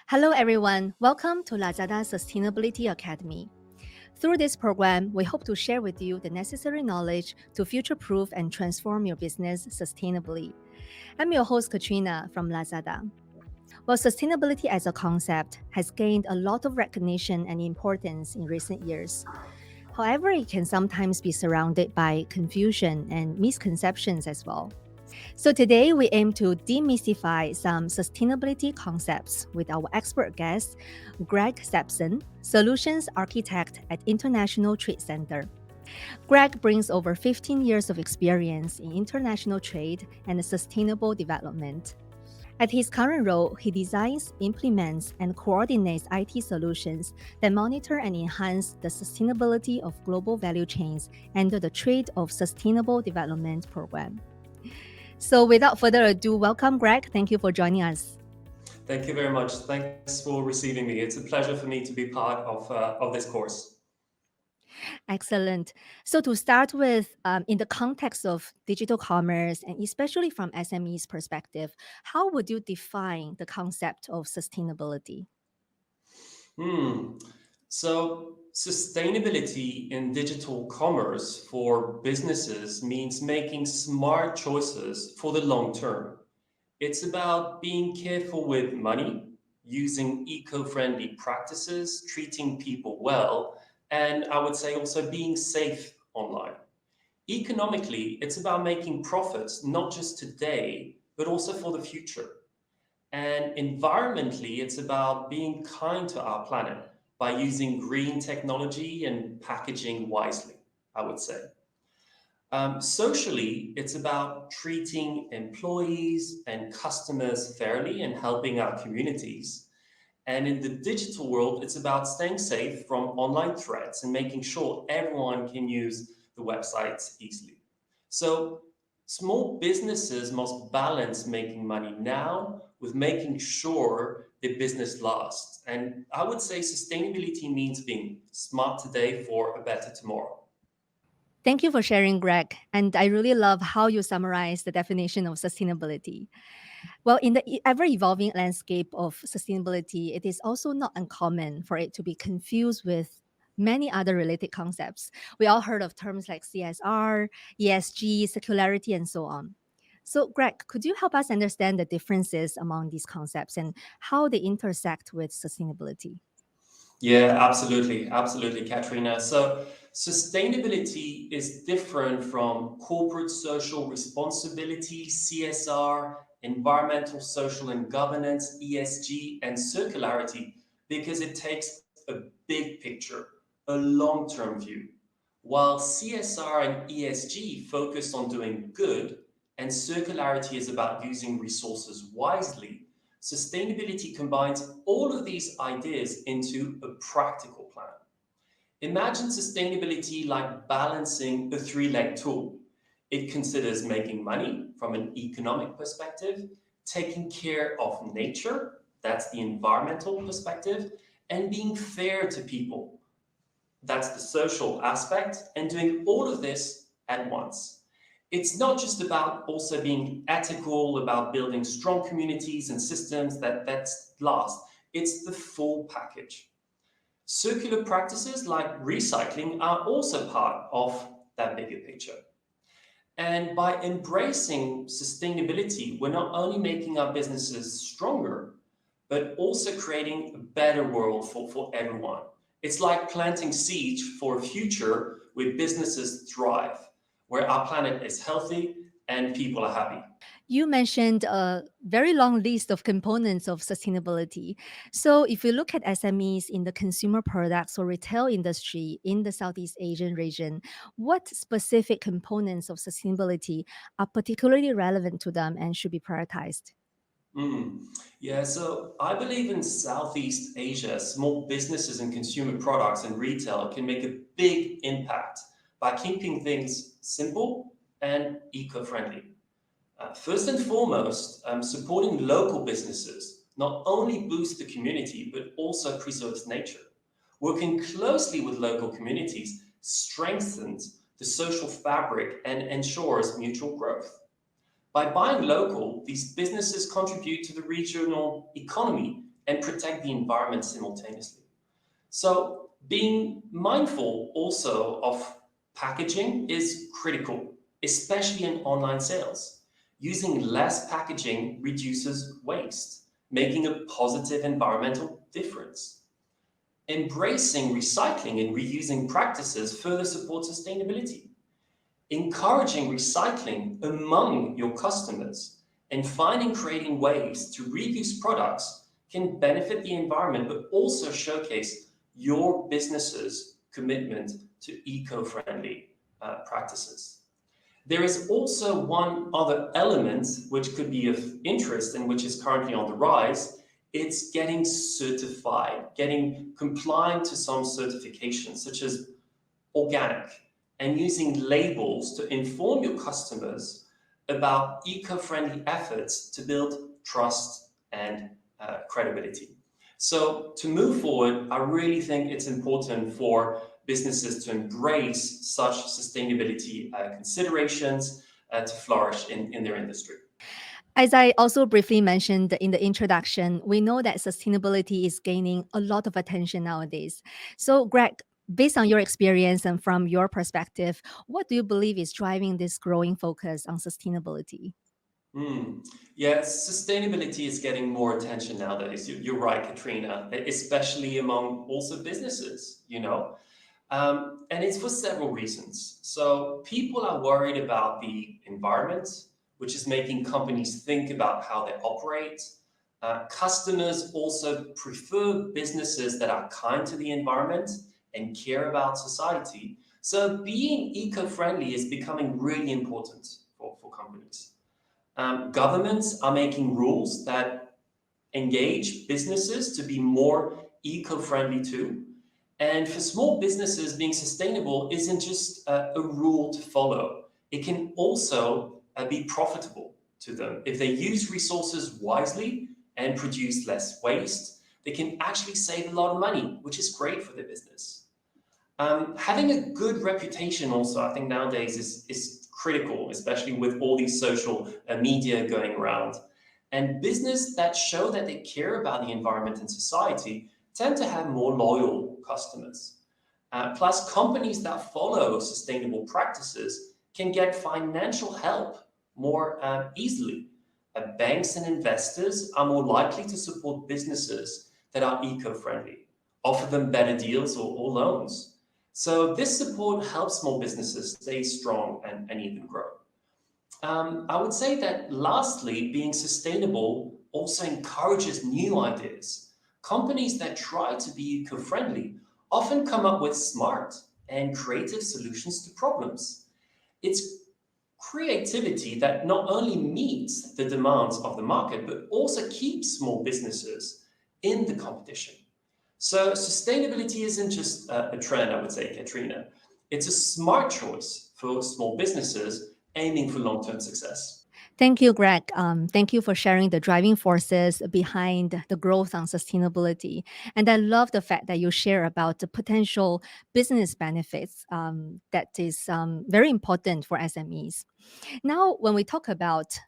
Hello, everyone. Welcome to Lazada Sustainability Academy. Through this program, we hope to share with you the necessary knowledge to future-proof and transform your business sustainably. I'm your host, Katrina from Lazada. Well, sustainability as a concept has gained a lot of recognition and importance in recent years. However, it can sometimes be surrounded by confusion and misconceptions as well. So today we aim to demystify some sustainability concepts with our expert guest, Greg Sampson, Solutions Architect at International Trade Center. Greg brings over 15 years of experience in international trade and sustainable development. At his current role, he designs, implements, and coordinates IT solutions that monitor and enhance the sustainability of global value chains under the Trade of Sustainable Development Program. So without further ado, welcome, Greg. Thank you for joining us. Thank you very much. Thanks for receiving me. It's a pleasure for me to be part of this course. Excellent. So to start with, in the context of digital commerce, and especially from SME's perspective, how would you define the concept of sustainability? So sustainability in digital commerce for businesses means making smart choices for the long term. It's about being careful with money, using eco-friendly practices, treating people well, and I would say also being safe online. Economically, it's about making profits not just today, but also for the future. And environmentally, it's about being kind to our planet by using green technology and packaging wisely, I would say. Socially, it's about treating employees and customers fairly and helping our communities. And in the digital world, it's about staying safe from online threats and making sure everyone can use the websites easily. So, small businesses must balance making money now with making sure their business lasts. And I would say sustainability means being smart today for a better tomorrow. Thank you for sharing, Greg. And I really love how you summarize the definition of sustainability. Well, in the ever evolving landscape of sustainability, it is also not uncommon for it to be confused with many other related concepts. We all heard of terms like CSR, ESG, circularity, and so on. So, Greg, could you help us understand the differences among these concepts and how they intersect with sustainability? Yeah, absolutely. Absolutely, Katrina. So, sustainability is different from corporate social responsibility, CSR, environmental, social, and governance, ESG, and circularity, because it takes a big picture, a long term view. While CSR and ESG focus on doing good, and circularity is about using resources wisely, sustainability combines all of these ideas into a practical plan. Imagine sustainability like balancing a three-leg tool. It considers making money from an economic perspective, taking care of nature, that's the environmental perspective, and being fair to people, that's the social aspect, and doing all of this at once. It's not just about also being ethical, about building strong communities and systems that last. It's the full package. Circular practices like recycling are also part of that bigger picture. And by embracing sustainability, we're not only making our businesses stronger, but also creating a better world for everyone. It's like planting seeds for a future where businesses thrive, where our planet is healthy and people are happy. You mentioned a very long list of components of sustainability. So, if you look at SMEs in the consumer products or retail industry in the Southeast Asian region, what specific components of sustainability are particularly relevant to them and should be prioritized? Mm. Yeah, so I believe in Southeast Asia, small businesses and consumer products and retail can make a big impact by keeping things simple and eco friendly. First and foremost, supporting local businesses not only boosts the community but also preserves nature. Working closely with local communities strengthens the social fabric and ensures mutual growth. By buying local, these businesses contribute to the regional economy and protect the environment simultaneously. So being mindful also of packaging is critical, especially in online sales. Using less packaging reduces waste, making a positive environmental difference. Embracing recycling and reusing practices further support sustainability. Encouraging recycling among your customers and finding creating ways to reuse products can benefit the environment, but also showcase your business's commitment to eco-friendly practices. There is also one other element which could be of interest and which is currently on the rise. It's getting certified, getting compliant to some certifications, such as organic, and using labels to inform your customers about eco-friendly efforts to build trust and credibility. So to move forward, I really think it's important for businesses to embrace such sustainability considerations to flourish in their industry. As I also briefly mentioned in the introduction, we know that sustainability is gaining a lot of attention nowadays. So, Greg, based on your experience and from your perspective, what do you believe is driving this growing focus on sustainability? Hmm. Yeah, sustainability is getting more attention nowadays. You're right, Katrina, especially among also businesses, you know. And it's for several reasons. So people are worried about the environment, which is making companies think about how they operate. Customers also prefer businesses that are kind to the environment and care about society. So being eco-friendly is becoming really important for companies. Governments are making rules that engage businesses to be more eco-friendly too. And for small businesses, being sustainable isn't just a rule to follow. It can also be profitable to them. If they use resources wisely and produce less waste, they can actually save a lot of money, which is great for their business. Having a good reputation also, I think nowadays is critical, especially with all these social media going around. And business that show that they care about the environment and society tend to have more loyal customers. Plus, companies that follow sustainable practices can get financial help more easily. Banks and investors are more likely to support businesses that are eco-friendly, offer them better deals or loans. So this support helps small businesses stay strong and even grow. I would say that lastly, being sustainable also encourages new ideas. Companies that try to be eco-friendly often come up with smart and creative solutions to problems. It's creativity that not only meets the demands of the market, but also keeps small businesses in the competition. So sustainability isn't just a trend, I would say, Katrina. It's a smart choice for small businesses aiming for long-term success. Thank you, Greg. Thank you for sharing the driving forces behind the growth on sustainability. And I love the fact that you share about the potential business benefits that is very important for SMEs. Now, when we talk about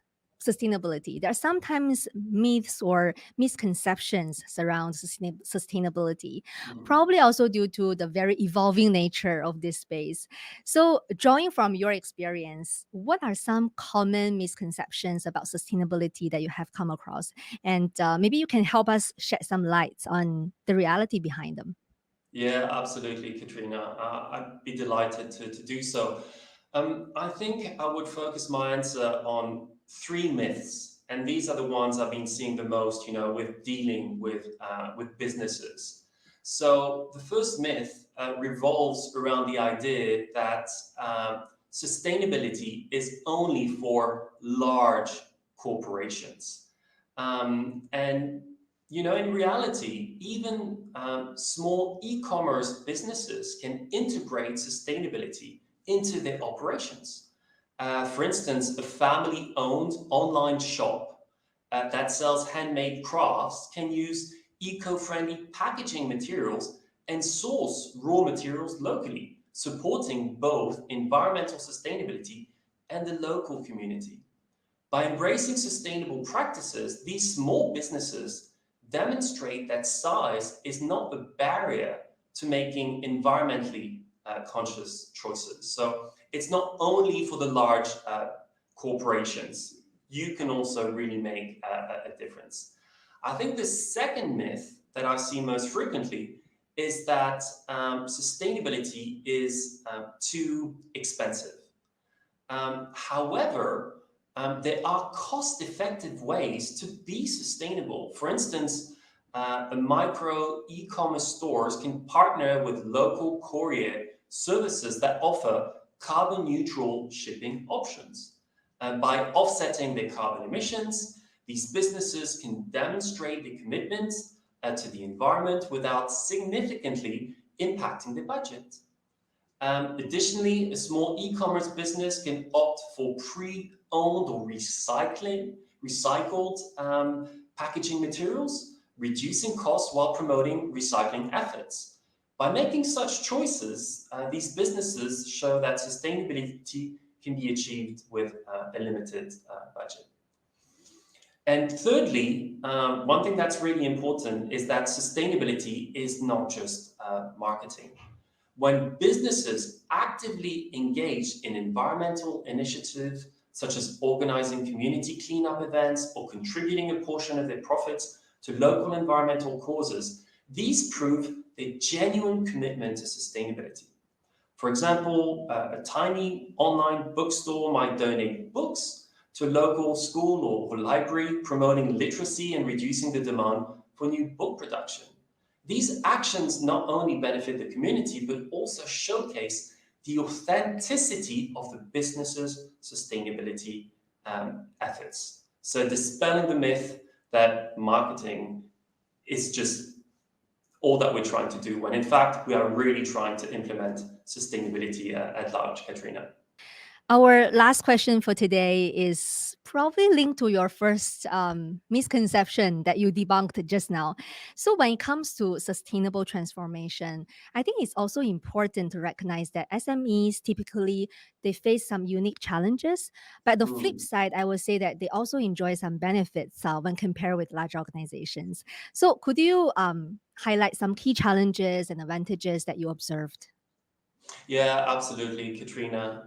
sustainability, there are sometimes myths or misconceptions surround sustainability, Mhm. probably also due to the very evolving nature of this space. So, drawing from your experience, what are some common misconceptions about sustainability that you have come across? And maybe you can help us shed some light on the reality behind them. Yeah, absolutely, Katrina. I'd be delighted to do so. I think I would focus my answer on three myths, and these are the ones I've been seeing the most, you know, with dealing with businesses. So the first myth revolves around the idea that sustainability is only for large corporations, and you know, in reality, even small e-commerce businesses can integrate sustainability into their operations. For instance, a family-owned online shop that sells handmade crafts can use eco-friendly packaging materials and source raw materials locally, supporting both environmental sustainability and the local community. By embracing sustainable practices, these small businesses demonstrate that size is not the barrier to making environmentally conscious choices. So it's not only for the large corporations. You can also really make a difference. I think the second myth that I see most frequently is that sustainability is too expensive. However, there are cost-effective ways to be sustainable. For instance, a micro e-commerce stores can partner with local courier services that offer carbon neutral shipping options. By offsetting their carbon emissions, these businesses can demonstrate their commitment to the environment without significantly impacting the budget. Additionally, a small e-commerce business can opt for pre-owned or recycled packaging materials, reducing costs while promoting recycling efforts. By making such choices, these businesses show that sustainability can be achieved with a limited budget. And thirdly, one thing that's really important is that sustainability is not just marketing. When businesses actively engage in environmental initiatives, such as organizing community cleanup events or contributing a portion of their profits to local environmental causes, these prove their genuine commitment to sustainability. For example, a tiny online bookstore might donate books to a local school or library, promoting literacy and reducing the demand for new book production. These actions not only benefit the community, but also showcase the authenticity of the business's sustainability efforts. So dispelling the myth that marketing is just all that we're trying to do, when in fact we are really trying to implement sustainability at large, Katrina. Our last question for today is probably linked to your first misconception that you debunked just now. So, when it comes to sustainable transformation, I think it's also important to recognize that SMEs typically they face some unique challenges. But the flip Hmm. side, I would say that they also enjoy some benefits when compared with large organizations. So, could you highlight some key challenges and advantages that you observed? Yeah, absolutely, Katrina.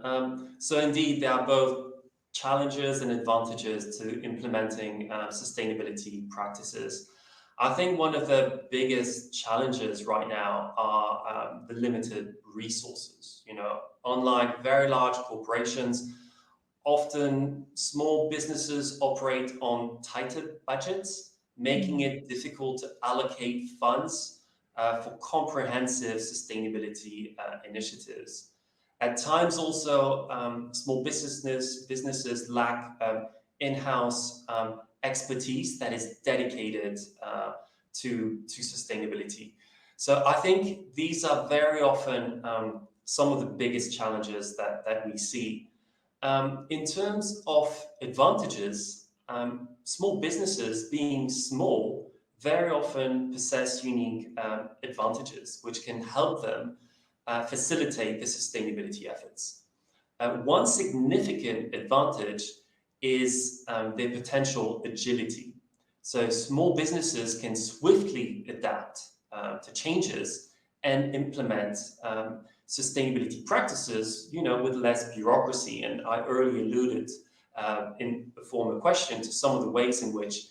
So indeed, there are both challenges and advantages to implementing sustainability practices. I think one of the biggest challenges right now are the limited resources. You know, unlike very large corporations, often small businesses operate on tighter budgets, making Mm. it difficult to allocate funds for comprehensive sustainability initiatives. At times, also, small businesses lack in-house expertise that is dedicated to sustainability. So I think these are very often some of the biggest challenges that we see. In terms of advantages, small businesses being small very often possess unique advantages which can help them facilitate the sustainability efforts. One significant advantage is their potential agility. So small businesses can swiftly adapt to changes and implement sustainability practices, you know, with less bureaucracy. And I earlier alluded in a former question to some of the ways in which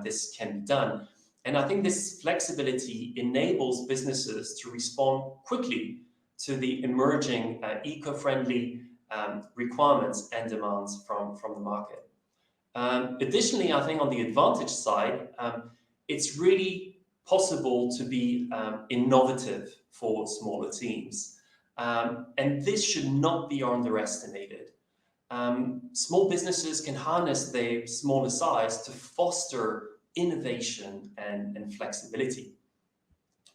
this can be done. And I think this flexibility enables businesses to respond quickly to the emerging eco-friendly requirements and demands from the market. Additionally, I think on the advantage side, it's really possible to be innovative for smaller teams. And this should not be underestimated. Small businesses can harness their smaller size to foster innovation and flexibility.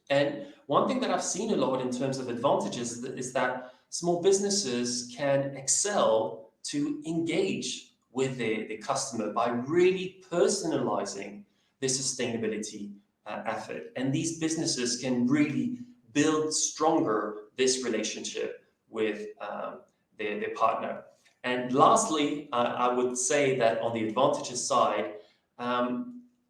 And one thing that I've seen a lot in terms of advantages is that small businesses can excel to engage with the customer by really personalizing the sustainability effort. And these businesses can really build stronger this relationship with their partner. And lastly, I would say that on the advantages side,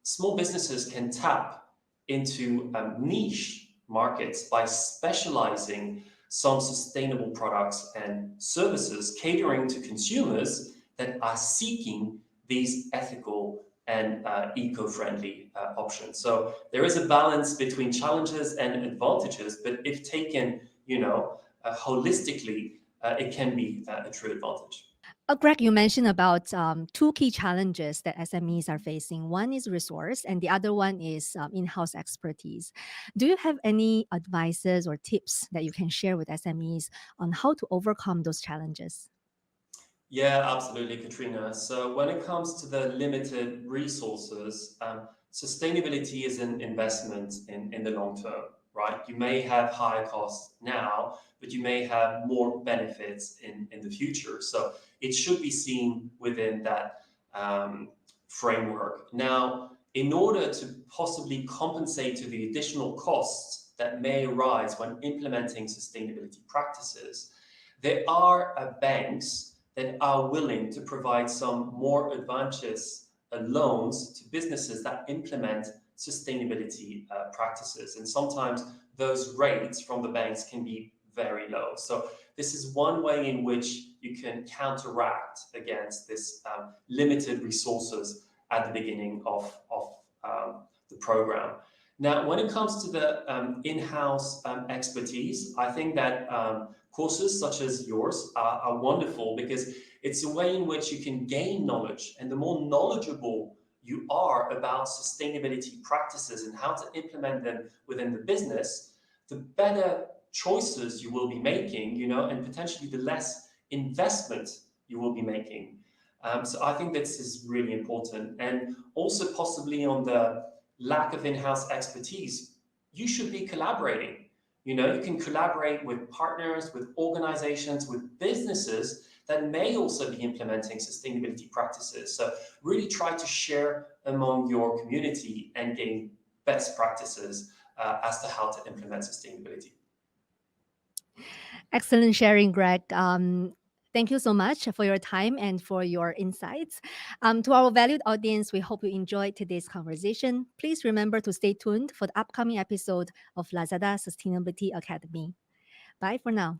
small businesses can tap into niche markets by specializing some sustainable products and services, catering to consumers that are seeking these ethical and eco-friendly options. So there is a balance between challenges and advantages, but if taken, holistically, it can be a true advantage. Greg, you mentioned about two key challenges that SMEs are facing. One is resource, and the other one is in-house expertise. Do you have any advices or tips that you can share with SMEs on how to overcome those challenges? Yeah, absolutely, Katrina. So when it comes to the limited resources, sustainability is an investment in the long term, right? You may have high costs now, but you may have more benefits in the future. So it should be seen within that framework. Now, in order to possibly compensate to the additional costs that may arise when implementing sustainability practices, there are banks that are willing to provide some more advantageous loans to businesses that implement sustainability practices. And sometimes those rates from the banks can be very low. So this is one way in which you can counteract against this limited resources at the beginning of the program. Now, when it comes to the in-house expertise, I think that courses such as yours are wonderful because it's a way in which you can gain knowledge. And the more knowledgeable you are about sustainability practices and how to implement them within the business, the better choices you will be making, and potentially the less investment you will be making. So I think this is really important. And also possibly on the lack of in-house expertise, you should be collaborating. You can collaborate with partners, with organizations, with businesses that may also be implementing sustainability practices. So really try to share among your community and gain best practices as to how to implement sustainability. Excellent sharing, Greg. Thank you so much for your time and for your insights. To our valued audience, we hope you enjoyed today's conversation. Please remember to stay tuned for the upcoming episode of Lazada Sustainability Academy. Bye for now.